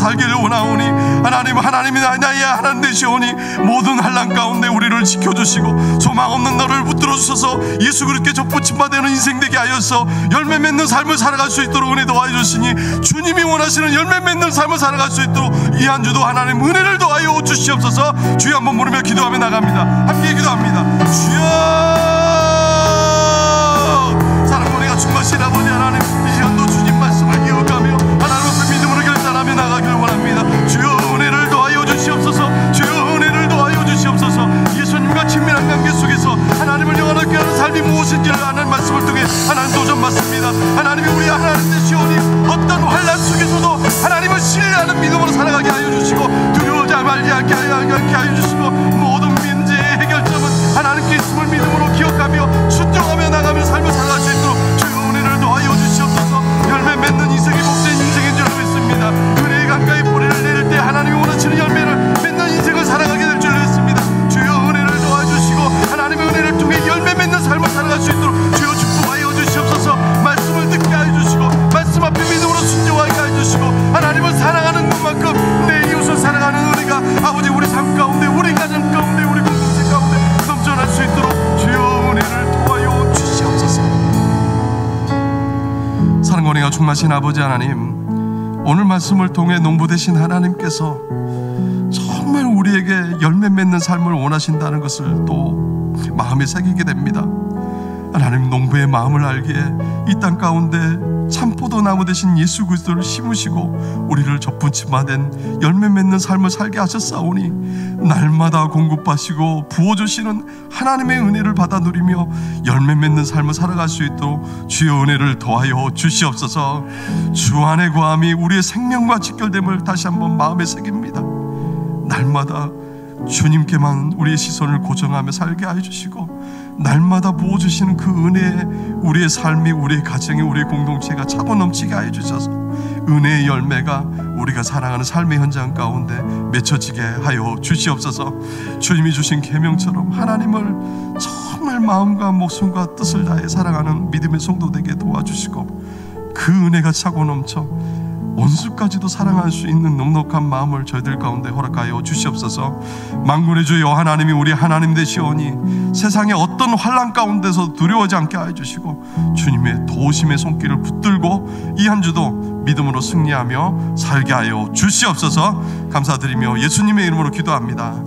살기를 원하오니 하나님이 나의 하나님 되시오니 모든 환난 가운데 우리를 지켜주시고 소망 없는 너를 붙들어 주셔서 예수 그리스도께 접붙임바 되는 인생 되게 하여서 열매 맺는 삶을 살아갈 수 있도록 은혜 도와주시니 주님이 원하시는 열매 맺는 삶을 살아갈 수 있도록 이 한 주도 하나님 은혜를 더하여 주시옵소서. 주여 한번 부르며 기도하며 나갑니다. 함께 기도합니다. 주여, 사랑과 은혜가 충만하신 아버지 하나님, 이 시간도 주님 말씀을 기억하며 하나님 앞에 믿음으로 결단하며 나가길 원합니다. 주여 은혜를 더하여 주시옵소서. 주여 은혜를 더하여 주시옵소서. 예수님과 친밀한 관계 속에서 하나님을 영원하게 하는 삶이 무엇인지를 아는 말씀을 통해 하나님 도전받습니다. 하나님이 우리 하나님 되시오니 어떤 환난 속에서도 하나님을 신뢰하는 믿음으로 살아가게 하여 주시고 두려워하지 말지 않게 하여 주시고 모든 문제의 해결점은 하나님께 있음을 믿음으로 기억하며 순종하며 나가며 삶을 살아갈 수 있도록 주여 은혜를 더하여 주시옵소서. 열매 맺는 인생이 복된 인생인 줄 믿습니다. 은혜의 강가에 뿌리를 내릴 때 하나님이 원하시는 열매를 맺는 인생을 살아가게 될 줄 믿습니다. 주여 은혜를 도와주시고 하나님의 은혜를 통해 열매 맺는 삶을 살아갈 수 있도록 주여 축복하여 주시옵소서. 말씀을 듣게 하여 주시고 말씀 앞에 믿음으로 순종하게 하여 주시고 하나님을 사랑하는 것만큼 내 이웃을 사랑하는 은혜가 아버지 우리 삶 가운데 우리 가정 가운데 우리 공동체 가운데 넘쳐날 수 있도록 주여 은혜를 도와여 주시옵소서. 사랑과 은혜가 충만하신 아버지 하나님, 오늘 말씀을 통해 농부 되신 하나님께서 정말 우리에게 열매 맺는 삶을 원하신다는 것을 또 마음에 새기게 됩니다. 하나님, 농부의 마음을 알기에 이 땅 가운데 참포도 나무 되신 예수 그리스도를 심으시고 우리를 접붙임화된 열매 맺는 삶을 살게 하셨사오니 날마다 공급하시고 부어주시는 하나님의 은혜를 받아 누리며 열매 맺는 삶을 살아갈 수 있도록 주의 은혜를 더하여 주시옵소서. 주 안의 구함이 우리의 생명과 직결됨을 다시 한번 마음에 새깁니다. 날마다 주님께만 우리의 시선을 고정하며 살게 하여 주시고 날마다 부어주시는 그 은혜에 우리의 삶이, 우리의 가정이, 우리의 공동체가 차고 넘치게 하여 주셔서 은혜의 열매가 우리가 사랑하는 삶의 현장 가운데 맺혀지게 하여 주시옵소서. 주님이 주신 계명처럼 하나님을 정말 마음과 목숨과 뜻을 다해 사랑하는 믿음의 성도 되게 도와주시고 그 은혜가 차고 넘쳐 원수까지도 사랑할 수 있는 넉넉한 마음을 저희들 가운데 허락하여 주시옵소서. 만군의 주 여호와 하나님이 우리 하나님 되시오니 세상의 어떤 환난 가운데서 두려워하지 않게 하여 주시고 주님의 도우심의 손길을 붙들고 이 한 주도 믿음으로 승리하며 살게 하여 주시옵소서. 감사드리며 예수님의 이름으로 기도합니다.